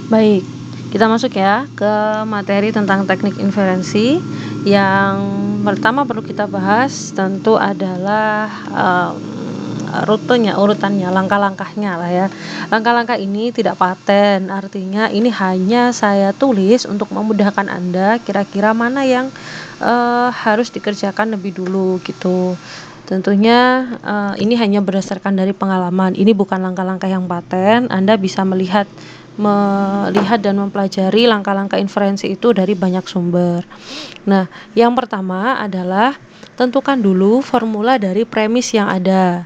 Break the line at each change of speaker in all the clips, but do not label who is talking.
Baik, kita masuk ya ke materi tentang teknik inferensi. Yang pertama perlu kita bahas tentu adalah rutenya, urutannya, langkah-langkahnya lah ya. Langkah-langkah ini tidak paten, artinya ini hanya saya tulis untuk memudahkan Anda kira-kira mana yang harus dikerjakan lebih dulu gitu. Tentunya ini hanya berdasarkan dari pengalaman. Ini bukan langkah-langkah yang paten. Anda bisa melihat dan mempelajari langkah-langkah inferensi itu dari banyak sumber. Nah, yang pertama adalah tentukan dulu formula dari premis yang ada.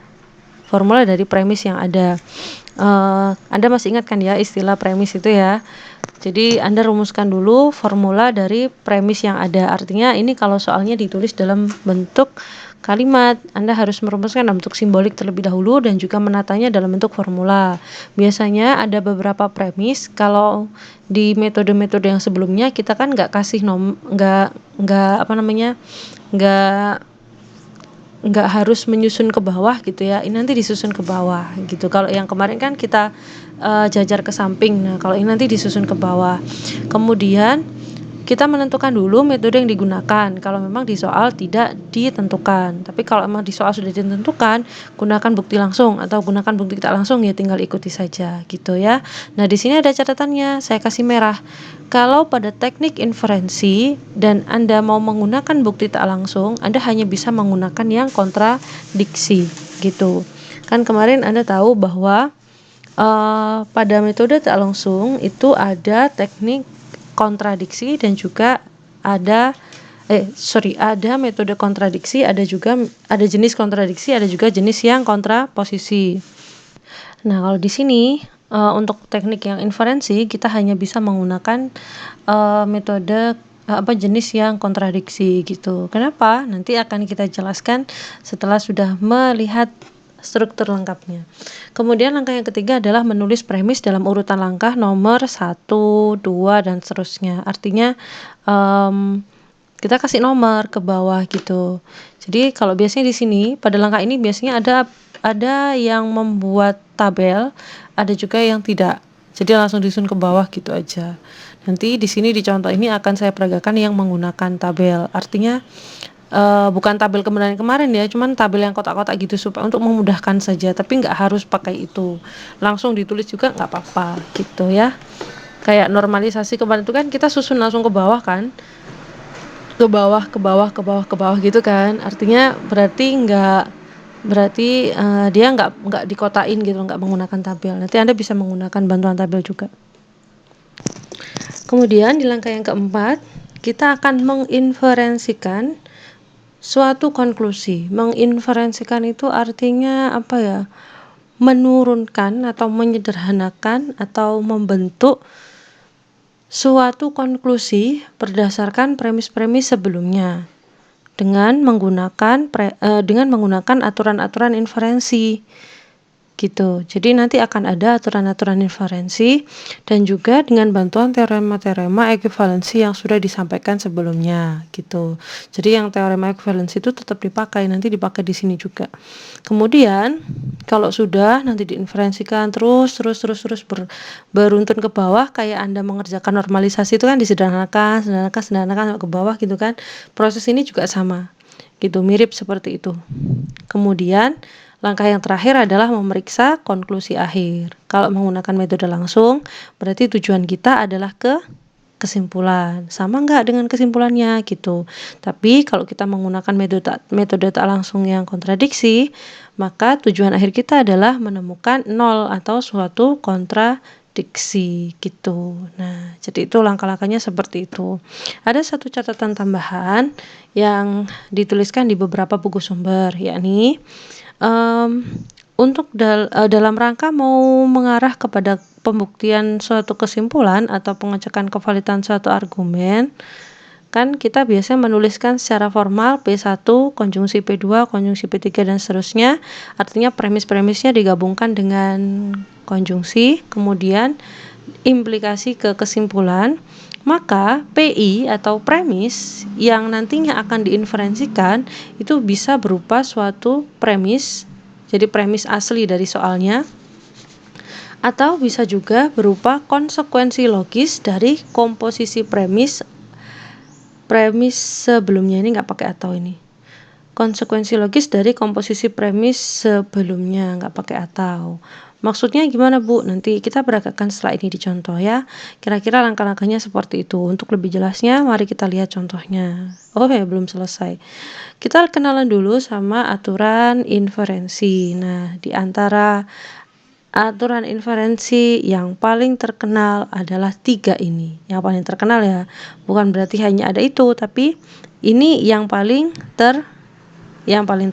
Anda masih ingat kan ya istilah premis itu ya? Jadi Anda rumuskan dulu formula dari premis yang ada. Artinya ini kalau soalnya ditulis dalam bentuk kalimat, Anda harus merumuskan dalam bentuk simbolik terlebih dahulu dan juga menatanya dalam bentuk formula. Biasanya ada beberapa premis. Kalau di metode-metode yang sebelumnya kita kan nggak harus menyusun ke bawah gitu ya. Ini nanti disusun ke bawah gitu. Kalau yang kemarin kan kita jajar ke samping. Nah, kalau ini nanti disusun ke bawah. Kemudian kita menentukan dulu metode yang digunakan kalau memang di soal tidak ditentukan. Tapi kalau memang di soal sudah ditentukan, gunakan bukti langsung atau gunakan bukti tak langsung, ya tinggal ikuti saja gitu ya. Nah, di sini ada catatannya, saya kasih merah. Kalau pada teknik inferensi dan Anda mau menggunakan bukti tak langsung, Anda hanya bisa menggunakan yang kontradiksi gitu. Kan kemarin Anda tahu bahwa pada metode tak langsung itu ada teknik kontradiksi dan juga ada metode kontradiksi, ada jenis kontradiksi, ada juga jenis yang kontraposisi. Nah, kalau di sini untuk teknik yang inferensi kita hanya bisa menggunakan metode jenis yang kontradiksi gitu. Kenapa? Nanti akan kita jelaskan setelah sudah melihat struktur lengkapnya. Kemudian langkah yang ketiga adalah menulis premis dalam urutan langkah nomor 1, 2, dan seterusnya. Artinya kita kasih nomor ke bawah gitu. Jadi kalau biasanya di sini pada langkah ini biasanya ada yang membuat tabel, ada juga yang tidak. Jadi langsung disusun ke bawah gitu aja. Nanti di sini di contoh ini akan saya peragakan yang menggunakan tabel. Artinya bukan tabel kemarin ya, cuman tabel yang kotak-kotak gitu supaya untuk memudahkan saja, tapi nggak harus pakai itu, langsung ditulis juga nggak apa-apa gitu ya. Kayak normalisasi kemarin itu kan kita susun langsung ke bawah kan, ke bawah gitu kan, artinya berarti dia nggak dikotain gitu, nggak menggunakan tabel. Nanti Anda bisa menggunakan bantuan tabel juga. Kemudian di langkah yang keempat kita akan menginferensikan suatu konklusi. Menginferensikan itu artinya apa ya? Menurunkan atau menyederhanakan atau membentuk suatu konklusi berdasarkan premis-premis sebelumnya dengan menggunakan aturan-aturan inferensi gitu. Jadi nanti akan ada aturan-aturan inferensi dan juga dengan bantuan teorema-teorema ekuivalensi yang sudah disampaikan sebelumnya gitu. Jadi yang teorema ekuivalensi itu tetap dipakai, nanti dipakai di sini juga. Kemudian kalau sudah nanti diinferensikan terus beruntun ke bawah, kayak Anda mengerjakan normalisasi itu kan disederhanakan sampai ke bawah gitu kan. Proses ini juga sama gitu, mirip seperti itu. Kemudian langkah yang terakhir adalah memeriksa konklusi akhir. Kalau menggunakan metode langsung, berarti tujuan kita adalah ke kesimpulan. Sama nggak dengan kesimpulannya gitu. Tapi kalau kita menggunakan metode tak langsung yang kontradiksi, maka tujuan akhir kita adalah menemukan nol atau suatu kontradiksi gitu. Nah, jadi itu langkah-langkahnya seperti itu. Ada satu catatan tambahan yang dituliskan di beberapa buku sumber, yakni untuk dalam rangka mau mengarah kepada pembuktian suatu kesimpulan atau pengecekan kevalidan suatu argumen, kan kita biasanya menuliskan secara formal P1, konjungsi P2, konjungsi P3, dan seterusnya. Artinya premis-premisnya digabungkan dengan konjungsi, kemudian implikasi ke kesimpulan. Maka PI atau premis yang nantinya akan diinferensikan itu bisa berupa suatu premis, jadi premis asli dari soalnya, Atau bisa juga berupa konsekuensi logis dari komposisi premis sebelumnya. Ini nggak pakai atau ini. Konsekuensi logis dari komposisi premis sebelumnya, nggak pakai atau. Maksudnya gimana Bu? Nanti kita peragakan setelah ini dicontoh ya. Kira-kira langkah-langkahnya seperti itu. Untuk lebih jelasnya, mari kita lihat contohnya. Oh ya, belum selesai. Kita kenalan dulu sama aturan inferensi. Nah, di antara aturan inferensi yang paling terkenal adalah 3 ini. Yang paling terkenal ya, bukan berarti hanya ada itu, tapi ini yang paling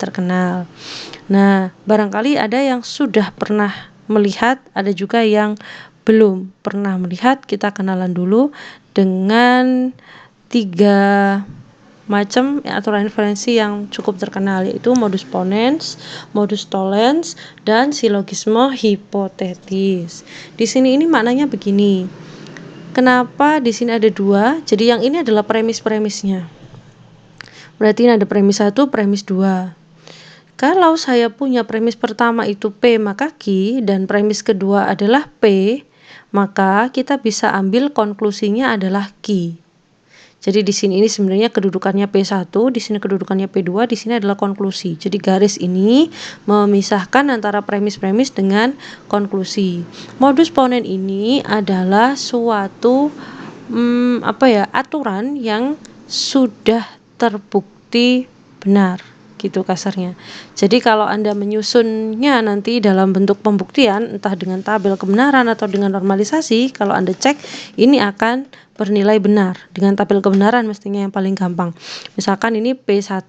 terkenal. Nah, barangkali ada yang sudah pernah melihat, ada juga yang belum pernah melihat. Kita kenalan dulu dengan 3 macam aturan inferensi yang cukup terkenal, yaitu modus ponens, modus tollens, dan silogisme hipotetis. Di sini ini maknanya begini. Kenapa di sini ada 2? Jadi yang ini adalah premis-premisnya. Berarti ini ada premis 1, premis 2. Kalau saya punya premis pertama itu P maka Q, dan premis kedua adalah P, maka kita bisa ambil konklusinya adalah Q. Jadi di sini ini sebenarnya kedudukannya P1, di sini kedudukannya P2, di sini adalah konklusi. Jadi garis ini memisahkan antara premis-premis dengan konklusi. Modus ponen ini adalah suatu aturan yang sudah terbukti benar, gitu kasarnya. Jadi kalau Anda menyusunnya nanti dalam bentuk pembuktian, entah dengan tabel kebenaran atau dengan normalisasi, kalau Anda cek ini akan bernilai benar. Dengan tabel kebenaran mestinya yang paling gampang. Misalkan ini P1,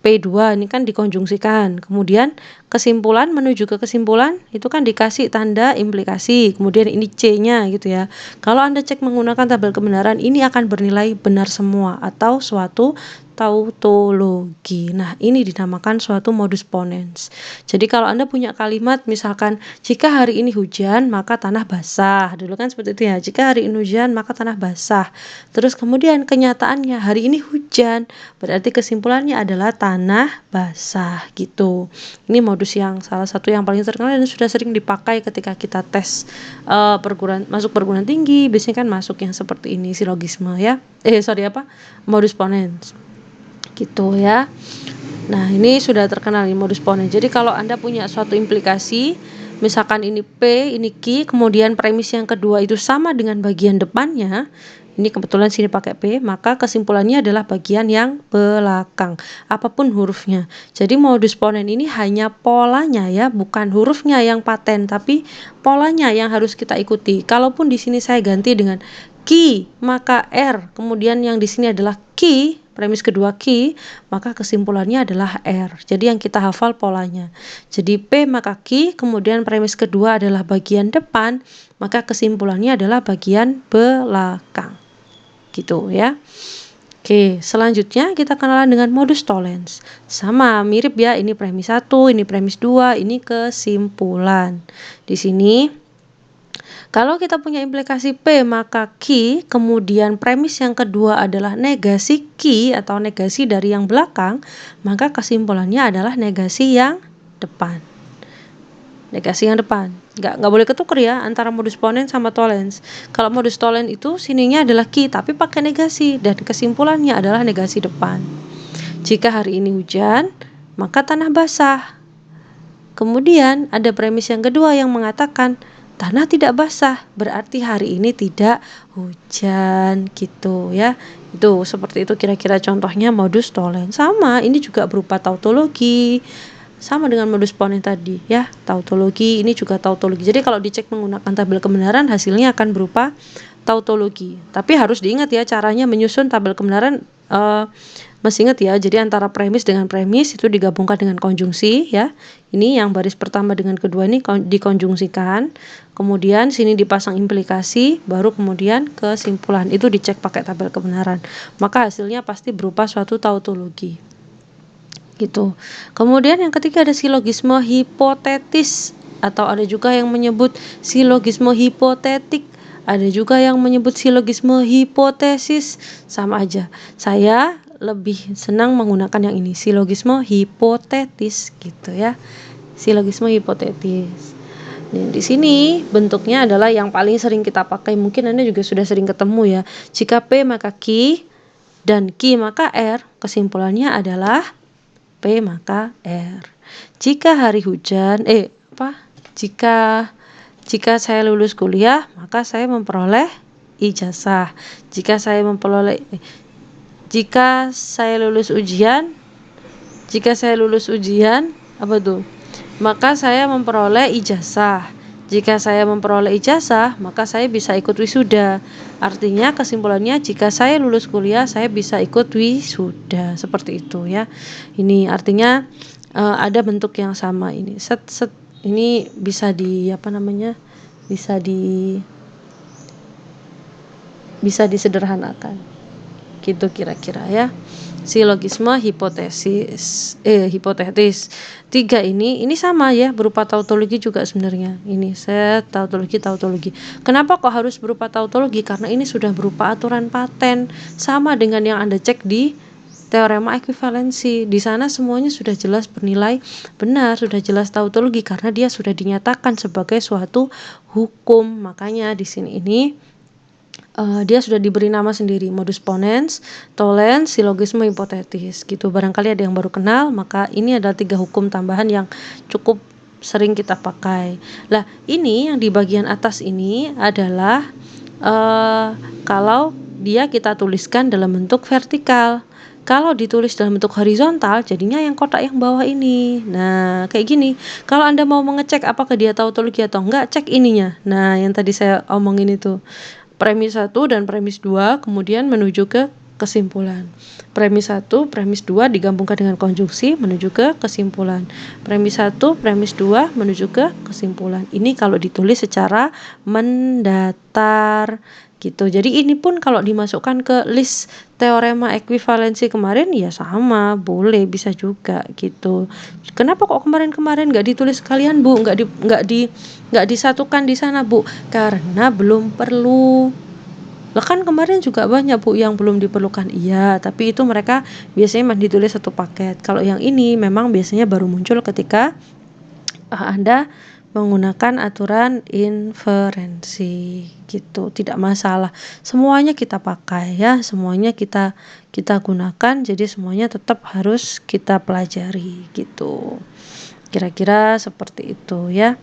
P2 ini kan dikonjungsikan, kemudian kesimpulan menuju ke kesimpulan itu kan dikasih tanda implikasi, kemudian ini C-nya gitu ya. Kalau Anda cek menggunakan tabel kebenaran, ini akan bernilai benar semua atau suatu tautologi. Nah, ini dinamakan suatu modus ponens. Jadi kalau Anda punya kalimat misalkan jika hari ini hujan maka tanah basah. Dulu kan seperti itu ya. Jika hari ini hujan maka tanah basah. Terus kemudian kenyataannya hari ini hujan. Berarti kesimpulannya adalah tanah basah gitu. Ini modus yang salah satu yang paling terkenal dan sudah sering dipakai ketika kita tes masuk perguruan tinggi. Biasanya kan masuk yang seperti ini silogisme ya. Modus ponens. Gitu ya. Nah, ini sudah terkenal ini modus ponens. Jadi kalau Anda punya suatu implikasi, misalkan ini P, ini Q, kemudian premis yang kedua itu sama dengan bagian depannya, ini kebetulan sini pakai P, maka kesimpulannya adalah bagian yang belakang, apapun hurufnya. Jadi modus ponen ini hanya polanya ya, bukan hurufnya yang paten, tapi polanya yang harus kita ikuti. Kalaupun di sini saya ganti dengan Q, maka R, kemudian yang di sini adalah Q, premis kedua Q, maka kesimpulannya adalah R. Jadi yang kita hafal polanya. Jadi P maka Q, kemudian premis kedua adalah bagian depan, maka kesimpulannya adalah bagian belakang. Gitu ya. Oke, selanjutnya kita kenalan dengan modus tollens. Sama, mirip ya, ini premis 1, ini premis 2, ini kesimpulan. Di sini kalau kita punya implikasi P maka Q, kemudian premis yang kedua adalah negasi Q atau negasi dari yang belakang, maka kesimpulannya adalah negasi yang depan. Negasi yang depan. Nggak boleh ketuker ya antara modus ponens sama tollens. Kalau modus tollens itu sininya adalah Q tapi pakai negasi dan kesimpulannya adalah negasi depan. Jika hari ini hujan, maka tanah basah. Kemudian ada premis yang kedua yang mengatakan tanah tidak basah, berarti hari ini tidak hujan gitu ya. Itu seperti itu kira-kira contohnya modus tollens. Sama, ini juga berupa tautologi. Sama dengan modus ponen tadi ya, tautologi ini juga tautologi. Jadi kalau dicek menggunakan tabel kebenaran hasilnya akan berupa tautologi. Tapi harus diingat ya caranya menyusun tabel kebenaran masih ingat ya, jadi antara premis dengan premis itu digabungkan dengan konjungsi ya. Ini yang baris pertama dengan kedua ini dikonjungsikan. Kemudian sini dipasang implikasi, baru kemudian kesimpulan. Itu dicek pakai tabel kebenaran. Maka hasilnya pasti berupa suatu tautologi. Gitu. Kemudian yang ketiga ada silogisme hipotetis atau ada juga yang menyebut silogisme hipotetik. Ada juga yang menyebut silogisme hipotesis, sama aja. Saya lebih senang menggunakan yang ini, silogisme hipotetis gitu ya. Silogisme hipotetis. Nih, di sini bentuknya adalah yang paling sering kita pakai. Mungkin Anda juga sudah sering ketemu ya. Jika P maka Q dan Q maka R, kesimpulannya adalah P maka R. Jika hari hujan, jika saya lulus kuliah, maka saya memperoleh ijazah. Jika saya lulus ujian, maka saya memperoleh ijazah. Jika saya memperoleh ijazah, maka saya bisa ikut wisuda. Artinya kesimpulannya, jika saya lulus kuliah, saya bisa ikut wisuda. Seperti itu ya. Ini artinya ada bentuk yang sama ini. Ini bisa bisa disederhanakan. Gitu kira-kira ya. Silogisme hipotetis. 3 ini sama ya, berupa tautologi juga sebenarnya. Ini set tautologi. Kenapa kok harus berupa tautologi? Karena ini sudah berupa aturan paten, sama dengan yang Anda cek di teorema ekuivalensi. Di sana semuanya sudah jelas bernilai benar, sudah jelas tautologi karena dia sudah dinyatakan sebagai suatu hukum. Makanya di sini ini dia sudah diberi nama sendiri, modus ponens, tollens, silogisme hipotetis gitu. Barangkali ada yang baru kenal, maka ini adalah 3 hukum tambahan yang cukup sering kita pakai. Lah, ini yang di bagian atas ini adalah kalau dia kita tuliskan dalam bentuk vertikal. Kalau ditulis dalam bentuk horizontal, jadinya yang kotak yang bawah ini. Nah, kayak gini. Kalau Anda mau mengecek apakah dia tautologi atau enggak, cek ininya. Nah, yang tadi saya omongin itu. Premis 1 dan premis 2 kemudian menuju ke kesimpulan. Premis 1, premis 2 digabungkan dengan konjungsi menuju ke kesimpulan. Premis 1, premis 2 menuju ke kesimpulan. Ini kalau ditulis secara mendatar gitu. Jadi ini pun kalau dimasukkan ke list teorema ekuivalensi kemarin ya sama, boleh, bisa juga gitu. Kenapa kok kemarin nggak ditulis sekalian, Bu? Nggak disatukan di sana, Bu? Karena belum perlu. Lah kan kemarin juga banyak, Bu, yang belum diperlukan. Iya, tapi itu mereka biasanya ditulis satu paket. Kalau yang ini memang biasanya baru muncul ketika Anda menggunakan aturan inferensi gitu. Tidak masalah. Semuanya kita pakai ya, semuanya kita gunakan, jadi semuanya tetap harus kita pelajari gitu. Kira-kira seperti itu ya.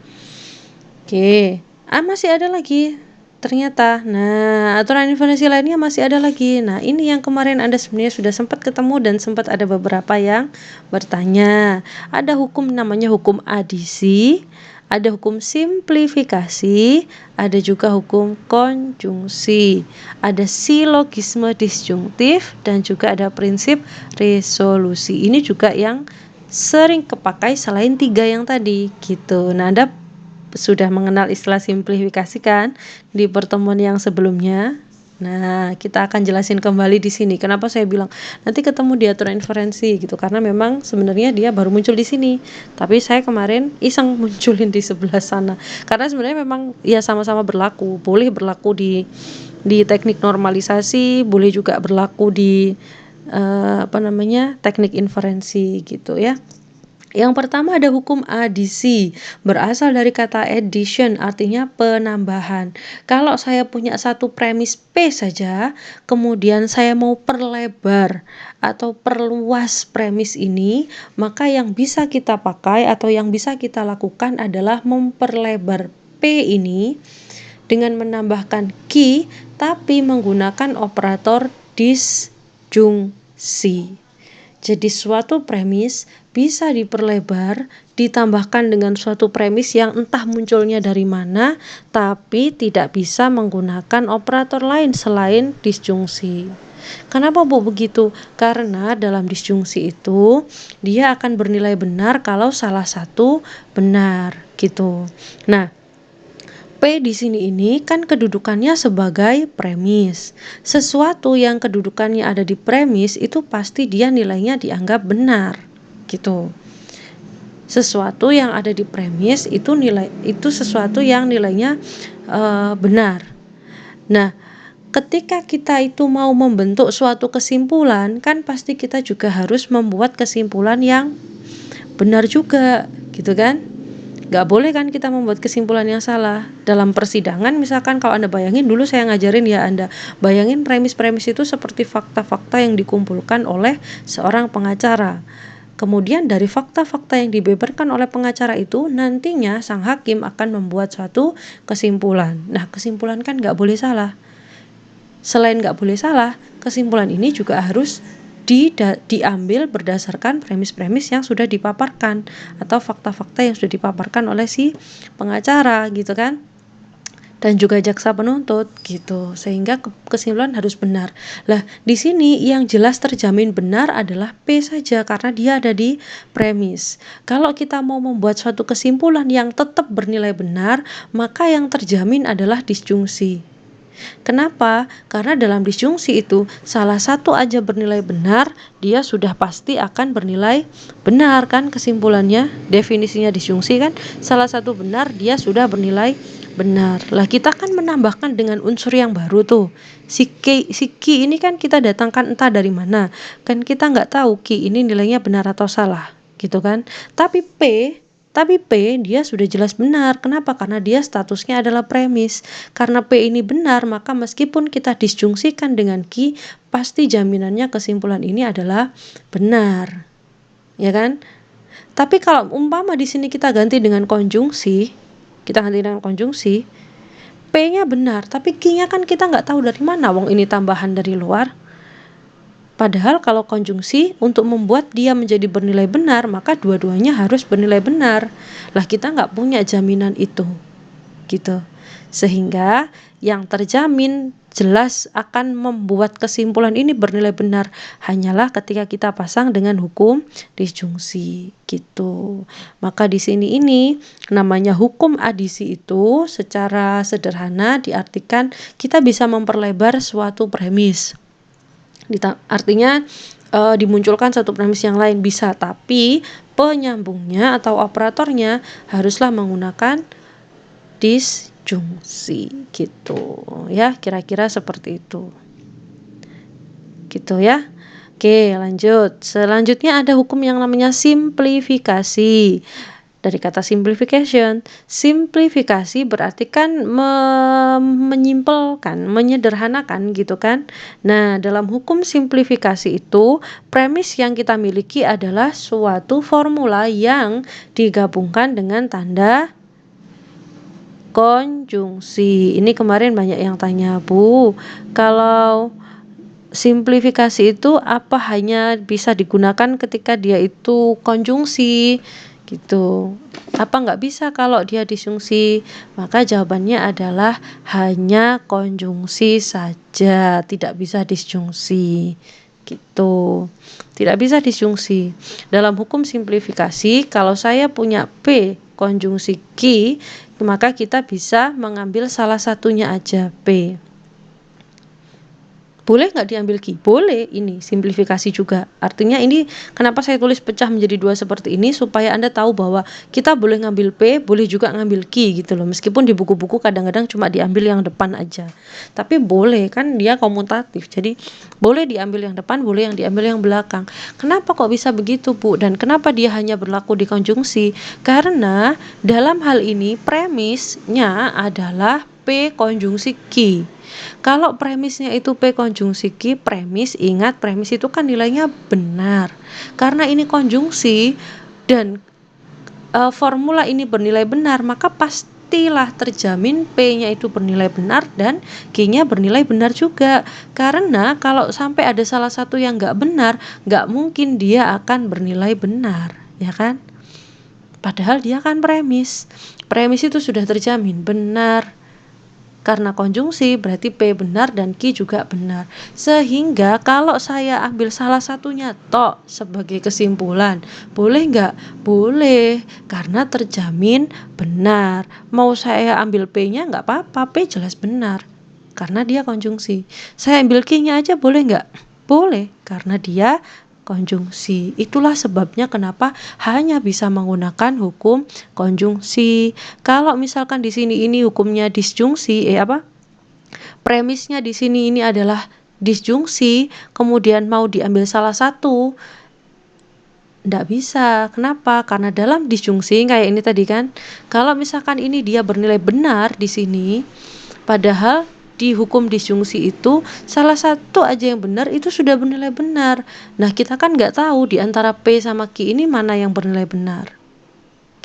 Oke. Masih ada lagi ternyata. Nah, aturan inferensi lainnya masih ada lagi. Nah, ini yang kemarin Anda sebenarnya sudah sempat ketemu dan sempat ada beberapa yang bertanya. Ada hukum namanya hukum adisi, ada hukum simplifikasi, ada juga hukum konjungsi, ada silogisme disjungtif, dan juga ada prinsip resolusi. Ini juga yang sering kepakai selain 3 yang tadi gitu. Nah, Anda sudah mengenal istilah simplifikasi kan di pertemuan yang sebelumnya. Nah, kita akan jelasin kembali di sini. Kenapa saya bilang nanti ketemu di aturan inferensi gitu, karena memang sebenarnya dia baru muncul di sini. Tapi saya kemarin iseng munculin di sebelah sana. Karena sebenarnya memang ya sama-sama berlaku. Boleh berlaku di teknik normalisasi, boleh juga berlaku di teknik inferensi gitu ya. Yang pertama ada hukum adisi, berasal dari kata addition, artinya penambahan. Kalau saya punya satu premis P saja, kemudian saya mau perlebar atau perluas premis ini, maka yang bisa kita pakai atau yang bisa kita lakukan adalah memperlebar P ini dengan menambahkan Q, tapi menggunakan operator disjungsi. Jadi suatu premis bisa diperlebar, ditambahkan dengan suatu premis yang entah munculnya dari mana, tapi tidak bisa menggunakan operator lain selain disjungsi. Kenapa, Bu, begitu? Karena dalam disjungsi itu dia akan bernilai benar kalau salah satu benar gitu. Nah, P di sini ini kan kedudukannya sebagai premis. Sesuatu yang kedudukannya ada di premis itu pasti dia nilainya dianggap benar, gitu. Sesuatu yang ada di premis itu sesuatu yang nilainya benar. Nah, ketika kita itu mau membentuk suatu kesimpulan, kan pasti kita juga harus membuat kesimpulan yang benar juga, gitu kan? Nggak boleh kan kita membuat kesimpulan yang salah. Dalam persidangan misalkan kalau Anda bayangin, dulu saya ngajarin ya, Anda bayangin premis-premis itu seperti fakta-fakta yang dikumpulkan oleh seorang pengacara. Kemudian dari fakta-fakta yang dibeberkan oleh pengacara itu, nantinya sang hakim akan membuat suatu kesimpulan. Nah, kesimpulan kan nggak boleh salah. Selain nggak boleh salah, kesimpulan ini juga harus diambil berdasarkan premis-premis yang sudah dipaparkan atau fakta-fakta yang sudah dipaparkan oleh si pengacara gitu kan, dan juga jaksa penuntut gitu, sehingga kesimpulan harus benar. Lah, di sini yang jelas terjamin benar adalah P saja karena dia ada di premis. Kalau kita mau membuat suatu kesimpulan yang tetap bernilai benar, maka yang terjamin adalah disjungsi. Kenapa? Karena dalam disjungsi itu salah satu aja bernilai benar, dia sudah pasti akan bernilai benar kan kesimpulannya. Definisinya disjungsi kan salah satu benar, dia sudah bernilai benar. Lah, kita kan menambahkan dengan unsur yang baru tuh. Si Ki ini kan kita datangkan entah dari mana. Kan kita nggak tahu Ki ini nilainya benar atau salah gitu kan. Tapi P dia sudah jelas benar. Kenapa? Karena dia statusnya adalah premis. Karena P ini benar, maka meskipun kita disjungsikan dengan Q, pasti jaminannya kesimpulan ini adalah benar. Ya kan? Tapi kalau umpama di sini kita ganti dengan konjungsi, P-nya benar, tapi Q-nya kan kita nggak tahu dari mana, wong ini tambahan dari luar. Padahal kalau konjungsi untuk membuat dia menjadi bernilai benar, maka dua-duanya harus bernilai benar. Lah, kita nggak punya jaminan itu gitu. Sehingga yang terjamin jelas akan membuat kesimpulan ini bernilai benar hanyalah ketika kita pasang dengan hukum disjungsi gitu. Maka di sini ini namanya hukum adisi itu secara sederhana diartikan kita bisa memperlebar suatu premis. Artinya dimunculkan satu premis yang lain bisa, tapi penyambungnya atau operatornya haruslah menggunakan disjungsi gitu ya, kira-kira seperti itu gitu ya. Oke, lanjut. Selanjutnya ada hukum yang namanya simplifikasi. Dari kata simplification, simplifikasi berarti kan menyimpelkan, menyederhanakan gitu kan. Nah, dalam hukum simplifikasi itu, premis yang kita miliki adalah suatu formula yang digabungkan dengan tanda konjungsi. Ini kemarin banyak yang tanya, Bu, kalau simplifikasi itu apa hanya bisa digunakan ketika dia itu konjungsi gitu, apa nggak bisa kalau dia disjungsi? Maka jawabannya adalah hanya konjungsi saja, tidak bisa disjungsi gitu, tidak bisa disjungsi. Dalam hukum simplifikasi, kalau saya punya P konjungsi Q, maka kita bisa mengambil salah satunya aja, P. Boleh nggak diambil Q? Boleh, ini simplifikasi juga. Artinya ini kenapa saya tulis pecah menjadi dua seperti ini, supaya Anda tahu bahwa kita boleh ngambil P, boleh juga ngambil Q gitu loh. Meskipun di buku-buku kadang-kadang cuma diambil yang depan aja. Tapi boleh, kan dia komutatif. Jadi boleh diambil yang depan, boleh yang diambil yang belakang. Kenapa kok bisa begitu, Bu? Dan kenapa dia hanya berlaku di konjungsi? Karena dalam hal ini premisnya adalah P konjungsi Q. Kalau premisnya itu P konjungsi Q, ingat premis itu kan nilainya benar. Karena ini konjungsi dan formula ini bernilai benar, maka pastilah terjamin P-nya itu bernilai benar dan Q-nya bernilai benar juga. Karena kalau sampai ada salah satu yang nggak benar, nggak mungkin dia akan bernilai benar, ya kan? Padahal dia kan premis. Premis itu sudah terjamin benar. Karena konjungsi berarti P benar dan Q juga benar. Sehingga kalau saya ambil salah satunya tok sebagai kesimpulan, boleh nggak? Boleh, karena terjamin benar. Mau saya ambil P-nya nggak apa-apa, P jelas benar karena dia konjungsi. Saya ambil Q-nya aja boleh nggak? Boleh, karena dia konjungsi. Itulah sebabnya kenapa hanya bisa menggunakan hukum konjungsi. Kalau misalkan di sini ini hukumnya disjungsi, premisnya di sini ini adalah disjungsi, kemudian mau diambil salah satu. Nggak bisa. Kenapa? Karena dalam disjungsi kayak ini tadi kan, kalau misalkan ini dia bernilai benar di sini, padahal di hukum disjungsi itu salah satu aja yang benar itu sudah bernilai benar. Nah, kita kan nggak tahu di antara P sama Q ini mana yang bernilai benar.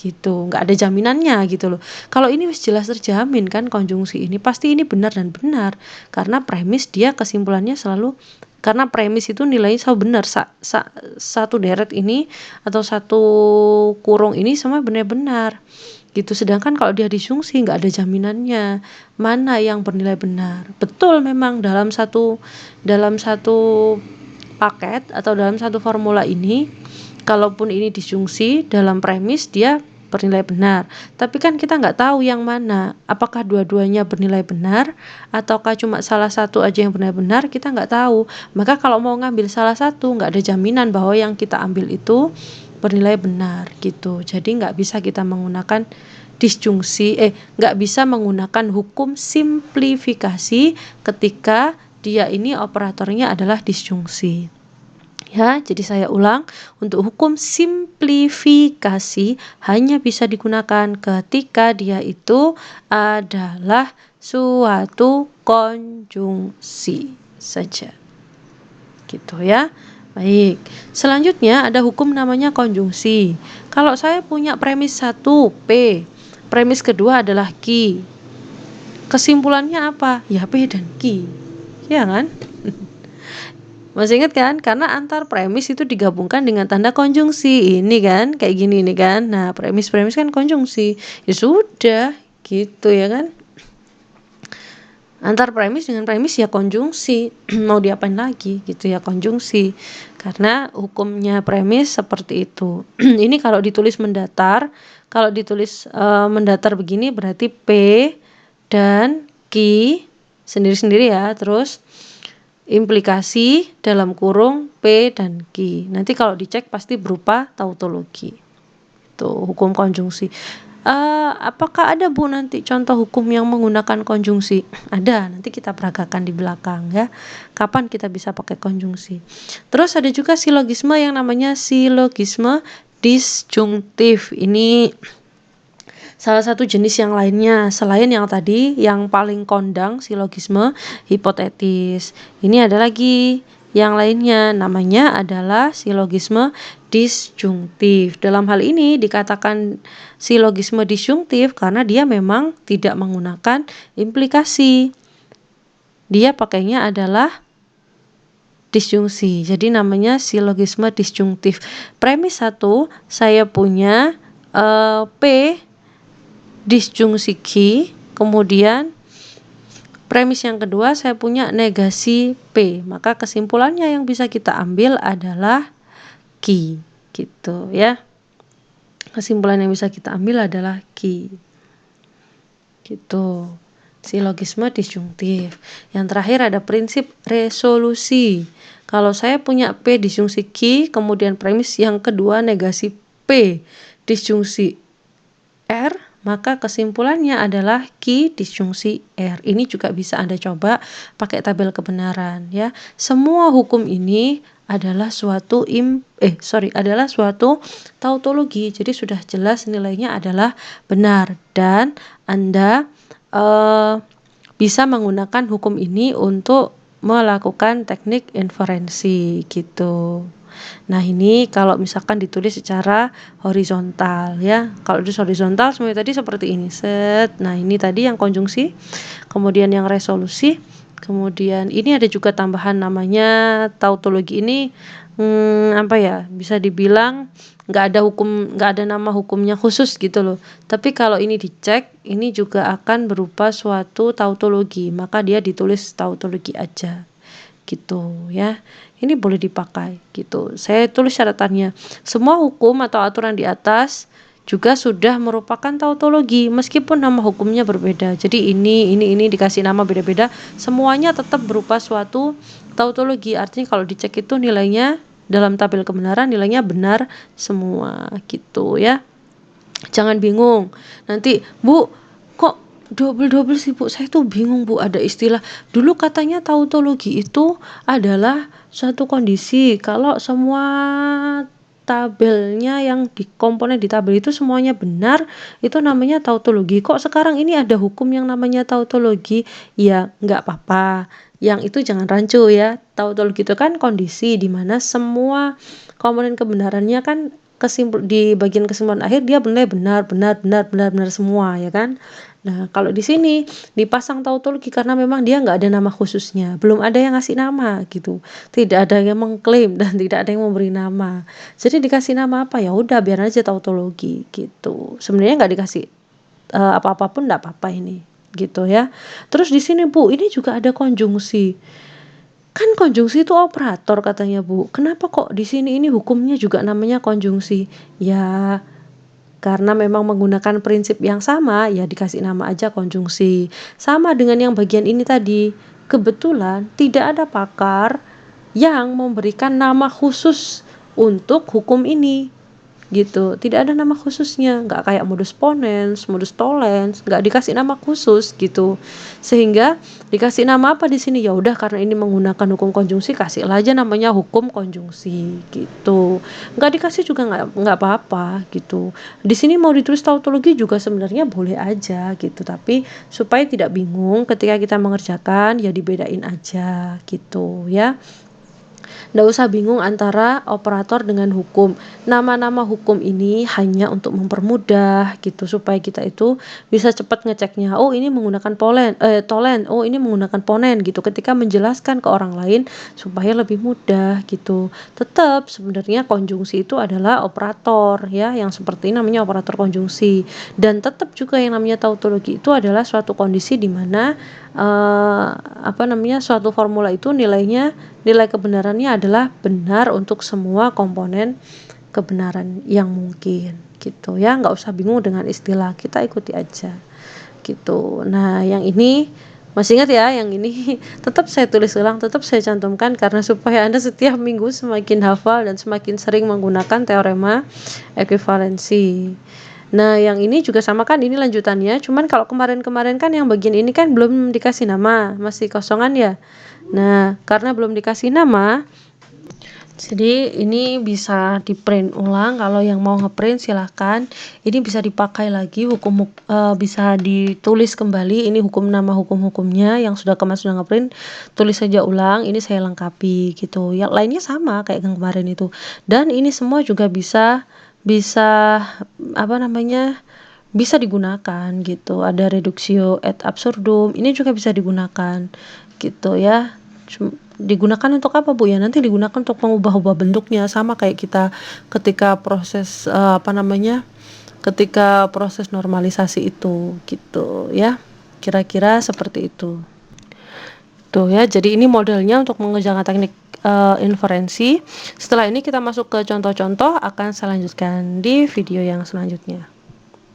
Gitu, nggak ada jaminannya gitu loh. Kalau ini wis jelas terjamin kan konjungsi ini pasti ini benar dan benar, karena premis dia kesimpulannya selalu, karena premis itu nilainya selalu benar, satu deret ini atau satu kurung ini semua benar-benar gitu. Sedangkan kalau dia disjungsi nggak ada jaminannya mana yang bernilai benar. Betul, memang dalam satu paket atau dalam satu formula ini, kalaupun ini disjungsi dalam premis dia bernilai benar, tapi kan kita nggak tahu yang mana, apakah dua-duanya bernilai benar ataukah cuma salah satu aja yang bernilai benar, kita nggak tahu. Maka kalau mau ngambil salah satu nggak ada jaminan bahwa yang kita ambil itu bernilai benar gitu. Jadi nggak bisa kita menggunakan disjungsi, nggak bisa menggunakan hukum simplifikasi ketika dia ini operatornya adalah disjungsi. Ya, jadi saya ulang, untuk hukum simplifikasi hanya bisa digunakan ketika dia itu adalah suatu konjungsi saja. Gitu ya. Baik, selanjutnya ada hukum namanya konjungsi. Kalau saya punya premis 1 P, premis kedua adalah Q. Kesimpulannya apa? Ya P dan Q. Ya kan? Masih ingat kan? Karena antar premis itu digabungkan dengan tanda konjungsi. Ini kan, kayak gini nih kan. Nah, premis-premis kan konjungsi. Ya sudah, gitu ya kan. Antar premis dengan premis ya konjungsi. Mau diapain lagi gitu ya, konjungsi. Karena hukumnya premis seperti itu. Ini kalau ditulis mendatar, kalau ditulis mendatar begini berarti P dan Q sendiri-sendiri ya. Terus implikasi dalam kurung P dan Q. Nanti kalau dicek pasti berupa tautologi. Itu hukum konjungsi. Apakah ada Bu nanti contoh hukum yang menggunakan konjungsi? Ada, nanti kita peragakan di belakang ya. Kapan kita bisa pakai konjungsi? Terus ada juga silogisme yang namanya silogisme disjungtif. Ini salah satu jenis yang lainnya selain yang tadi yang paling kondang silogisme hipotetis. Ini ada lagi yang lainnya, namanya adalah silogisme disjungtif. Dalam hal ini dikatakan silogisme disjungtif karena dia memang tidak menggunakan implikasi. Dia pakainya adalah disjungsi. Jadi namanya silogisme disjungtif. Premis 1, saya punya P disjungsi Q, kemudian premis yang kedua saya punya negasi P, maka kesimpulannya yang bisa kita ambil adalah Q, gitu ya. Kesimpulan yang bisa kita ambil adalah Q, gitu. Silogisme disjungtif. Yang terakhir ada prinsip resolusi. Kalau saya punya P disjungsi Q, kemudian premis yang kedua negasi P disjungsi R, maka kesimpulannya adalah Q disjungsi R. Ini juga bisa Anda coba pakai tabel kebenaran ya. Semua hukum ini adalah suatu tautologi. Jadi sudah jelas nilainya adalah benar dan Anda bisa menggunakan hukum ini untuk melakukan teknik inferensi gitu. Nah, ini kalau misalkan ditulis secara horizontal ya. Kalau ditulis horizontal semuanya tadi seperti ini. Set. Nah, ini tadi yang konjungsi, kemudian yang resolusi, kemudian ini ada juga tambahan namanya tautologi ini bisa dibilang nggak ada nama hukumnya khusus gitu loh. Tapi kalau ini dicek, ini juga akan berupa suatu tautologi, maka dia ditulis tautologi aja. Gitu ya. Ini boleh dipakai gitu. Saya tulis catatannya. Semua hukum atau aturan di atas juga sudah merupakan tautologi meskipun nama hukumnya berbeda. Jadi ini dikasih nama beda-beda, semuanya tetap berupa suatu tautologi. Artinya kalau dicek itu nilainya dalam tabel kebenaran nilainya benar semua gitu ya. Jangan bingung. Nanti, Bu, kok double sih Bu, saya tuh bingung Bu, ada istilah dulu katanya tautologi itu adalah suatu kondisi kalau semua tabelnya, yang di komponen di tabel itu semuanya benar, itu namanya tautologi. Kok sekarang ini ada hukum yang namanya tautologi? Ya nggak apa-apa, yang itu jangan rancu ya. Tautologi itu kan kondisi di mana semua komponen kebenarannya kan di bagian kesimpulan akhir dia benar benar semua ya kan. Nah, kalau di sini dipasang tautologi karena memang dia nggak ada nama khususnya, belum ada yang ngasih nama gitu, tidak ada yang mengklaim dan tidak ada yang memberi nama. Jadi dikasih nama apa, ya udah biar aja tautologi gitu. Sebenarnya nggak dikasih apa-apa pun nggak apa-apa ini gitu ya. Terus di sini Bu, ini juga ada konjungsi. Kan konjungsi itu operator katanya Bu. Kenapa kok di sini ini hukumnya juga namanya konjungsi? Ya karena memang menggunakan prinsip yang sama, ya dikasih nama aja konjungsi. Sama dengan yang bagian ini tadi. Kebetulan tidak ada pakar yang memberikan nama khusus untuk hukum ini. Gitu, tidak ada nama khususnya, nggak kayak modus ponens, modus tollens, nggak dikasih nama khusus gitu, sehingga dikasih nama apa di sini, ya udah karena ini menggunakan hukum konjungsi, kasih aja namanya hukum konjungsi gitu, nggak dikasih juga nggak apa-apa gitu. Di sini mau ditulis tautologi juga sebenarnya boleh aja gitu, tapi supaya tidak bingung ketika kita mengerjakan, ya dibedain aja gitu ya. Nggak usah bingung antara operator dengan hukum. Nama-nama hukum ini hanya untuk mempermudah gitu, supaya kita itu bisa cepat ngeceknya. Oh ini menggunakan tolen, oh ini menggunakan ponen gitu. Ketika menjelaskan ke orang lain supaya lebih mudah gitu. Tetap sebenarnya konjungsi itu adalah operator ya, yang seperti ini namanya operator konjungsi. Dan tetap juga yang namanya tautologi itu adalah suatu kondisi di mana suatu formula itu nilai kebenarannya adalah benar untuk semua komponen kebenaran yang mungkin gitu ya. Nggak usah bingung dengan istilah, kita ikuti aja gitu. Nah yang ini masih ingat ya, yang ini tetap saya tulis ulang, tetap saya cantumkan karena supaya Anda setiap minggu semakin hafal dan semakin sering menggunakan teorema ekuivalensi. Nah yang ini juga sama kan, ini lanjutannya, cuman kalau kemarin-kemarin kan yang bagian ini kan belum dikasih nama, masih kosongan ya. Nah karena belum dikasih nama, jadi ini bisa di print ulang. Kalau yang mau ngeprint silahkan. Ini bisa dipakai lagi bisa ditulis kembali. Ini nama hukum-hukumnya yang sudah ngeprint, tulis saja ulang. Ini saya lengkapi gitu. Yang lainnya sama kayak yang kemarin itu. Dan ini semua juga bisa bisa digunakan gitu. Ada reductio ad absurdum, ini juga bisa digunakan gitu ya. Digunakan untuk apa Bu? Ya nanti digunakan untuk mengubah-ubah bentuknya, sama kayak kita ketika proses ketika proses normalisasi itu gitu ya. Kira-kira seperti itu tuh ya. Jadi ini modelnya untuk mengerjakan teknik inferensi. Setelah ini kita masuk ke contoh-contoh, akan saya lanjutkan di video yang selanjutnya.